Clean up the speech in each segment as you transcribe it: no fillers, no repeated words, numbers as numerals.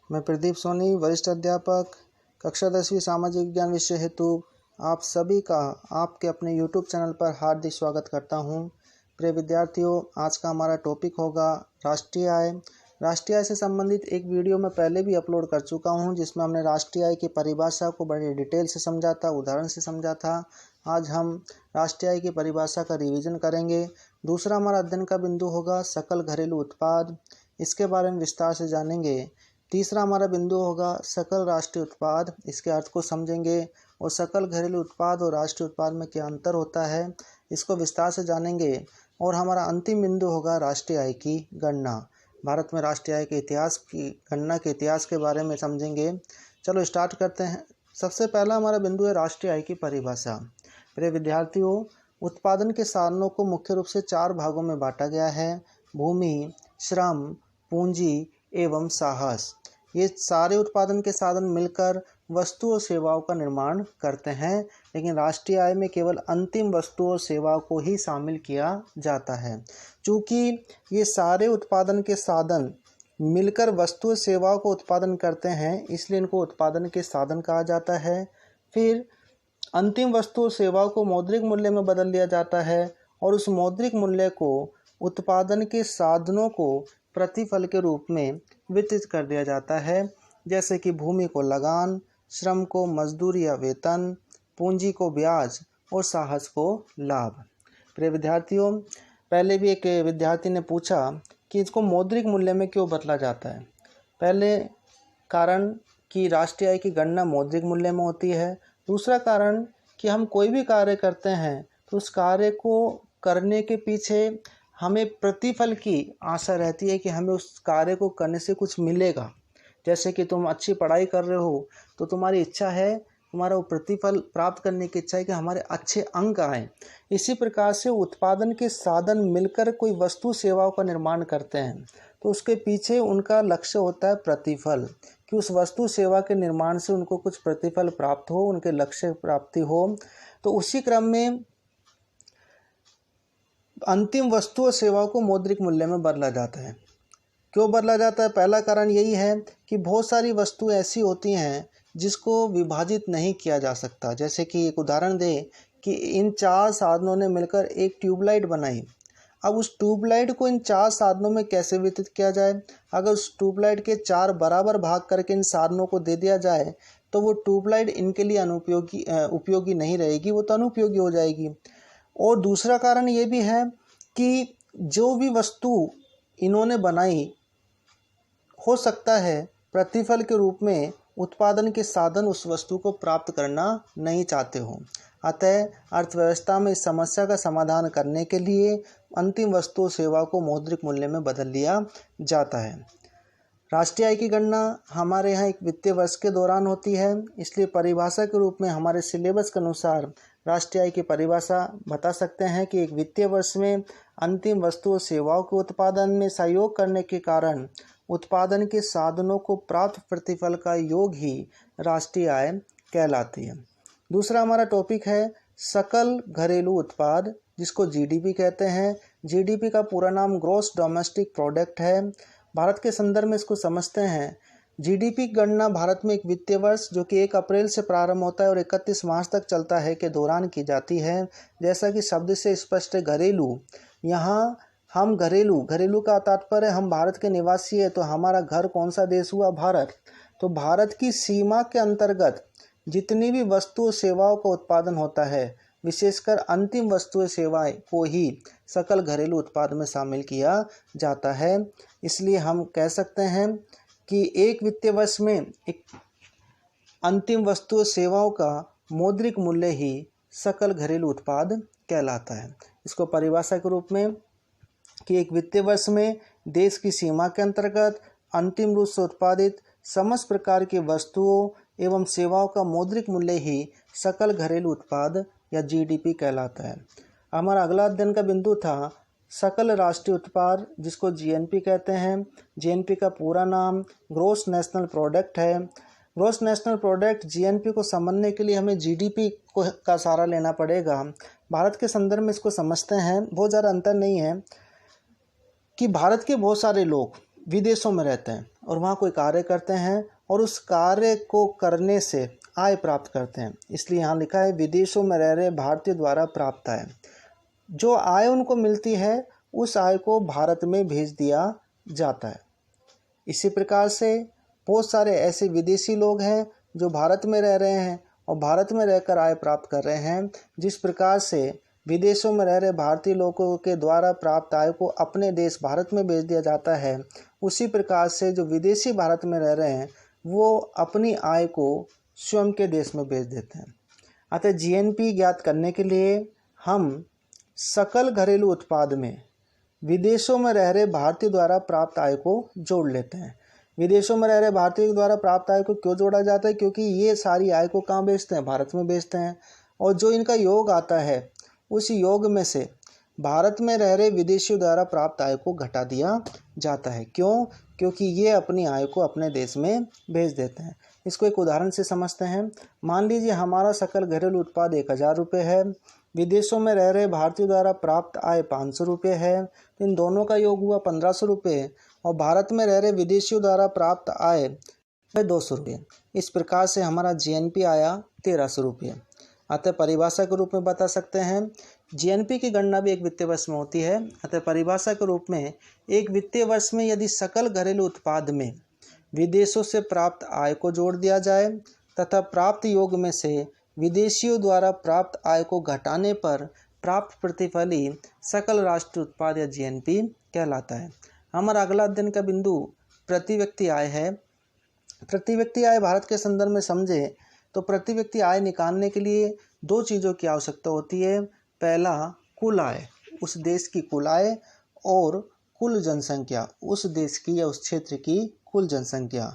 मैं प्रदीप सोनी, वरिष्ठ अध्यापक, कक्षा 10वीं सामाजिक विज्ञान विषय हेतु आप सभी का आपके अपने यूट्यूब चैनल पर हार्दिक स्वागत करता हूं। प्रिय विद्यार्थियों, आज का हमारा टॉपिक होगा राष्ट्रीय आय। राष्ट्रीय आय से संबंधित एक वीडियो मैं पहले भी अपलोड कर चुका हूं, जिसमें हमने राष्ट्रीय आय की परिभाषा को बड़े डिटेल से समझा था, उदाहरण से समझा था। आज हम राष्ट्रीय आय की परिभाषा का रिवीजन करेंगे। दूसरा हमारा अध्ययन का बिंदु होगा सकल घरेलू उत्पाद, इसके बारे में विस्तार से जानेंगे। तीसरा हमारा बिंदु होगा सकल राष्ट्रीय उत्पाद, इसके अर्थ को समझेंगे और सकल घरेलू उत्पाद और राष्ट्रीय उत्पाद में क्या अंतर होता है, इसको विस्तार से जानेंगे। और हमारा अंतिम बिंदु होगा राष्ट्रीय आय की गणना। भारत में राष्ट्रीय आय के इतिहास की गणना के इतिहास के बारे में समझेंगे। चलो स्टार्ट करते हैं। सबसे पहला हमारा बिंदु है राष्ट्रीय आय की परिभाषा। प्रिय विद्यार्थियों, उत्पादन के साधनों को मुख्य रूप से 4 भागों में बांटा गया है: भूमि, श्रम, पूंजी एवं साहस। ये सारे उत्पादन के साधन मिलकर वस्तु और सेवाओं का निर्माण करते हैं, लेकिन राष्ट्रीय आय में केवल अंतिम वस्तु और सेवाओं को ही शामिल किया जाता है। चूँकि ये सारे उत्पादन के साधन मिलकर वस्तु और सेवाओं को उत्पादन करते हैं, इसलिए इनको उत्पादन के साधन कहा जाता है। फिर अंतिम वस्तु और सेवाओं को मौद्रिक मूल्य में बदल दिया जाता है और उस मौद्रिक मूल्य को उत्पादन के साधनों को प्रतिफल के रूप में वितरित कर दिया जाता है, जैसे कि भूमि को लगान, श्रम को मजदूरी या वेतन, पूंजी को ब्याज और साहस को लाभ। प्रिय विद्यार्थियों, पहले भी एक विद्यार्थी ने पूछा कि इसको मौद्रिक मूल्य में क्यों बदला जाता है। पहले कारण कि राष्ट्रीय आय की गणना मौद्रिक मूल्य में होती है। दूसरा कारण कि हम कोई भी कार्य करते हैं तो उस कार्य को करने के पीछे हमें प्रतिफल की आशा रहती है कि हमें उस कार्य को करने से कुछ मिलेगा। जैसे कि तुम अच्छी पढ़ाई कर रहे हो तो तुम्हारी इच्छा है, तुम्हारा वो प्रतिफल प्राप्त करने की इच्छा है कि हमारे अच्छे अंक आएँ। इसी प्रकार से उत्पादन के साधन मिलकर कोई वस्तु सेवाओं का निर्माण करते हैं तो उसके पीछे उनका लक्ष्य होता है प्रतिफल, कि उस वस्तु सेवा के निर्माण से उनको कुछ प्रतिफल प्राप्त हो, उनके लक्ष्य प्राप्ति हो। तो उसी क्रम में अंतिम वस्तु और सेवाओं को मौद्रिक मूल्य में बदला जाता है। क्यों बदला जाता है? पहला कारण यही है कि बहुत सारी वस्तुएं ऐसी होती हैं जिसको विभाजित नहीं किया जा सकता। जैसे कि एक उदाहरण दें कि इन 4 साधनों ने मिलकर एक ट्यूबलाइट बनाई। अब उस ट्यूबलाइट को इन 4 साधनों में कैसे वितरित किया जाए? अगर उस ट्यूबलाइट के 4 बराबर भाग करके इन साधनों को दे दिया जाए तो वो ट्यूबलाइट इनके लिए उपयोगी नहीं रहेगी, वो तो अनुपयोगी हो जाएगी। और दूसरा कारण ये भी है कि जो भी वस्तु इन्होंने बनाई, हो सकता है प्रतिफल के रूप में उत्पादन के साधन उस वस्तु को प्राप्त करना नहीं चाहते हो। अतः अर्थव्यवस्था में इस समस्या का समाधान करने के लिए अंतिम वस्तु सेवा को मौद्रिक मूल्य में बदल लिया जाता है। राष्ट्रीय आय की गणना हमारे यहाँ एक वित्तीय वर्ष के दौरान होती है, इसलिए परिभाषा के रूप में हमारे सिलेबस के अनुसार राष्ट्रीय आय की परिभाषा बता सकते हैं कि एक वित्तीय वर्ष में अंतिम वस्तु और सेवाओं के उत्पादन में सहयोग करने के कारण उत्पादन के साधनों को प्राप्त प्रतिफल का योग ही राष्ट्रीय आय कहलाती है। दूसरा हमारा टॉपिक है सकल घरेलू उत्पाद, जिसको जीडीपी कहते हैं। जीडीपी का पूरा नाम ग्रॉस डोमेस्टिक प्रोडक्ट है। भारत के संदर्भ में इसको समझते हैं। जीडीपी की गणना भारत में एक वित्तीय वर्ष जो कि 1 अप्रैल से प्रारंभ होता है और 31 मार्च तक चलता है के दौरान की जाती है। जैसा कि शब्द से स्पष्ट है घरेलू, यहाँ हम घरेलू का तात्पर्य हम भारत के निवासी है, तो हमारा घर कौन सा देश हुआ? भारत। तो भारत की सीमा के अंतर्गत जितनी भी वस्तु सेवाओं का उत्पादन होता है, विशेषकर अंतिम वस्तु सेवाएं को ही सकल घरेलू उत्पाद में शामिल किया जाता है। इसलिए हम कह सकते हैं कि एक वित्तीय वर्ष में एक अंतिम वस्तु सेवाओं का मौद्रिक मूल्य ही सकल घरेलू उत्पाद कहलाता है। इसको परिभाषा के रूप में कि एक वित्तीय वर्ष में देश की सीमा के अंतर्गत अंतिम रूप से उत्पादित समस्त प्रकार की वस्तुओं एवं सेवाओं का मौद्रिक मूल्य ही सकल घरेलू उत्पाद या जीडीपी कहलाता है। हमारा अगला अध्ययन का बिंदु था सकल राष्ट्रीय उत्पाद, जिसको जीएनपी कहते हैं। जीएनपी का पूरा नाम ग्रॉस नेशनल प्रोडक्ट है। ग्रॉस नेशनल प्रोडक्ट जीएनपी को समझने के लिए हमें जीडीपी का सहारा लेना पड़ेगा। भारत के संदर्भ में इसको समझते हैं, बहुत ज़्यादा अंतर नहीं है कि भारत के बहुत सारे लोग विदेशों में रहते हैं और वहाँ कोई कार्य करते हैं और उस कार्य को करने से आय प्राप्त करते हैं, इसलिए यहाँ लिखा है विदेशों में रह रहे भारतीय द्वारा प्राप्त आय। जो आय उनको मिलती है उस आय को भारत में भेज दिया जाता है। इसी प्रकार से बहुत सारे ऐसे विदेशी लोग हैं जो भारत में रह रहे हैं और भारत में रहकर आय प्राप्त कर रहे हैं। जिस प्रकार से विदेशों में रह रहे भारतीय लोगों के द्वारा प्राप्त आय को अपने देश भारत में भेज दिया जाता है, उसी प्रकार से जो विदेशी भारत में रह रहे हैं वो अपनी आय को स्वयं के देश में भेज देते हैं। अतः जीएनपी ज्ञात करने के लिए हम सकल घरेलू उत्पाद में विदेशों में रह रहे भारतीय द्वारा प्राप्त आय को जोड़ लेते हैं। विदेशों में रह रहे भारतीय द्वारा प्राप्त आय को क्यों जोड़ा जाता है? क्योंकि ये सारी आय को कहाँ बेचते हैं? भारत में बेचते हैं। और जो इनका योग आता है उस योग में से भारत में रह रहे विदेशियों द्वारा प्राप्त आय को घटा दिया जाता है। क्यों? क्योंकि ये अपनी आय को अपने देश में भेज देते हैं। इसको एक उदाहरण से समझते हैं। मान लीजिए हमारा सकल घरेलू उत्पाद 1000 रुपये है, विदेशों में रह रहे भारतीयों द्वारा प्राप्त आय 500 रुपये है, तो इन दोनों का योग हुआ 1500 रुपये और भारत में रह रहे विदेशियों द्वारा प्राप्त आय है 200 रुपये। इस प्रकार से हमारा जीएनपी आया 1300 रुपये। अतः परिभाषा के रूप में बता सकते हैं जीएनपी की गणना भी एक वित्तीय वर्ष में होती है। अतः परिभाषा के रूप में एक वित्तीय वर्ष में यदि सकल घरेलू उत्पाद में विदेशों से प्राप्त आय को जोड़ दिया जाए तथा प्राप्त योग में से विदेशियों द्वारा प्राप्त आय को घटाने पर प्राप्त प्रतिफल ही सकल राष्ट्रीय उत्पाद या जीएनपी कहलाता है। हमारा अगला अध्ययन का बिंदु प्रति व्यक्ति आय है। प्रति व्यक्ति आय भारत के संदर्भ में समझे तो प्रति व्यक्ति आय निकालने के लिए 2 चीज़ों की आवश्यकता होती है। पहला कुल आय, उस देश की कुल आय, और कुल जनसंख्या, उस देश की या उस क्षेत्र की कुल जनसंख्या।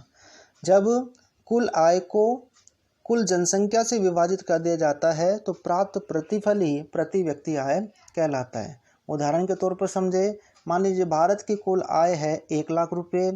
जब कुल आय को कुल जनसंख्या से विभाजित कर दिया जाता है तो प्राप्त प्रतिफल ही प्रति व्यक्ति आय कहलाता है। उदाहरण के तौर पर समझे, मान लीजिए भारत की कुल आय है 1 लाख रुपये,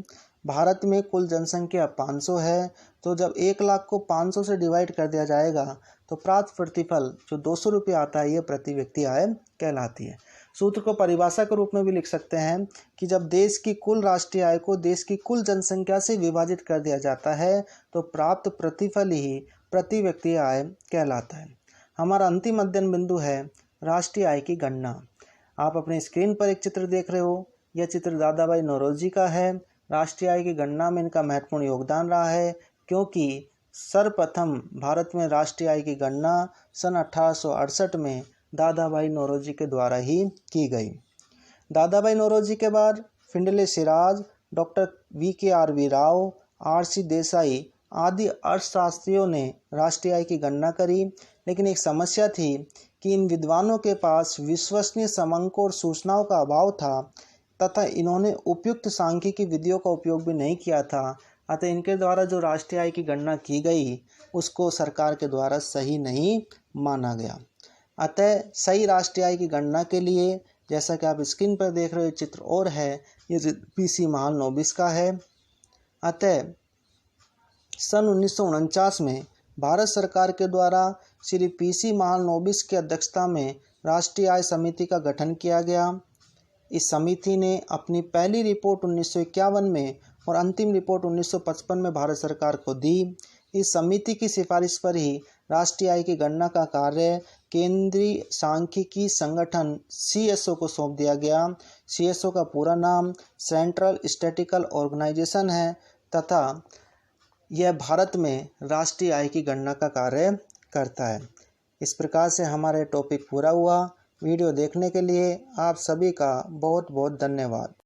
भारत में कुल जनसंख्या 500 है, तो जब 1 लाख को 500 से डिवाइड कर दिया जाएगा तो प्राप्त प्रतिफल जो 200 रुपये आता है ये प्रति व्यक्ति आय कहलाती है। सूत्र को परिभाषा के रूप में भी लिख सकते हैं कि जब देश की कुल राष्ट्रीय आय को देश की कुल जनसंख्या से विभाजित कर दिया जाता है तो प्राप्त प्रतिफल ही प्रति व्यक्ति आय कहलाता है। हमारा अंतिम अध्ययन बिंदु है राष्ट्रीय आय की गणना। आप अपने स्क्रीन पर एक चित्र देख रहे हो, यह चित्र दादा भाई नौरोजी का है। राष्ट्रीय आय की गणना में इनका महत्वपूर्ण योगदान रहा है क्योंकि सर्वप्रथम भारत में राष्ट्रीय आय की गणना सन 1868 में दादा भाई नौरोजी के द्वारा ही की गई। दादा भाई नौरोजी के बाद Findlay Siraj, doctor VKRV Rao, RC Desai आदि अर्थशास्त्रियों ने राष्ट्रीय आय की गणना करी। लेकिन एक समस्या थी कि इन विद्वानों के पास विश्वसनीय समांकों और सूचनाओं का अभाव था तथा इन्होंने उपयुक्त सांख्यिकी विधियों का उपयोग भी नहीं किया था। अतः इनके द्वारा जो राष्ट्रीय आय की गणना की गई उसको सरकार के द्वारा सही नहीं माना गया। अतः सही राष्ट्रीय आय की गणना के लिए, जैसा कि आप स्क्रीन पर देख रहे हो चित्र और है, ये PC महालनोबिस का है। अतः सन 1949 में भारत सरकार के द्वारा श्री PC महालनोबिस की अध्यक्षता में राष्ट्रीय आय समिति का गठन किया गया। इस समिति ने अपनी पहली रिपोर्ट 1951 में और अंतिम रिपोर्ट 1955 में भारत सरकार को दी। इस समिति की सिफारिश पर ही राष्ट्रीय आय की गणना का कार्य केंद्रीय सांख्यिकी संगठन CSO को सौंप दिया गया। CSO का पूरा नाम सेंट्रल स्टैटिस्टिकल ऑर्गेनाइजेशन है तथा यह भारत में राष्ट्रीय आय की गणना का कार्य करता है। इस प्रकार से हमारा टॉपिक पूरा हुआ। वीडियो देखने के लिए आप सभी का बहुत बहुत धन्यवाद।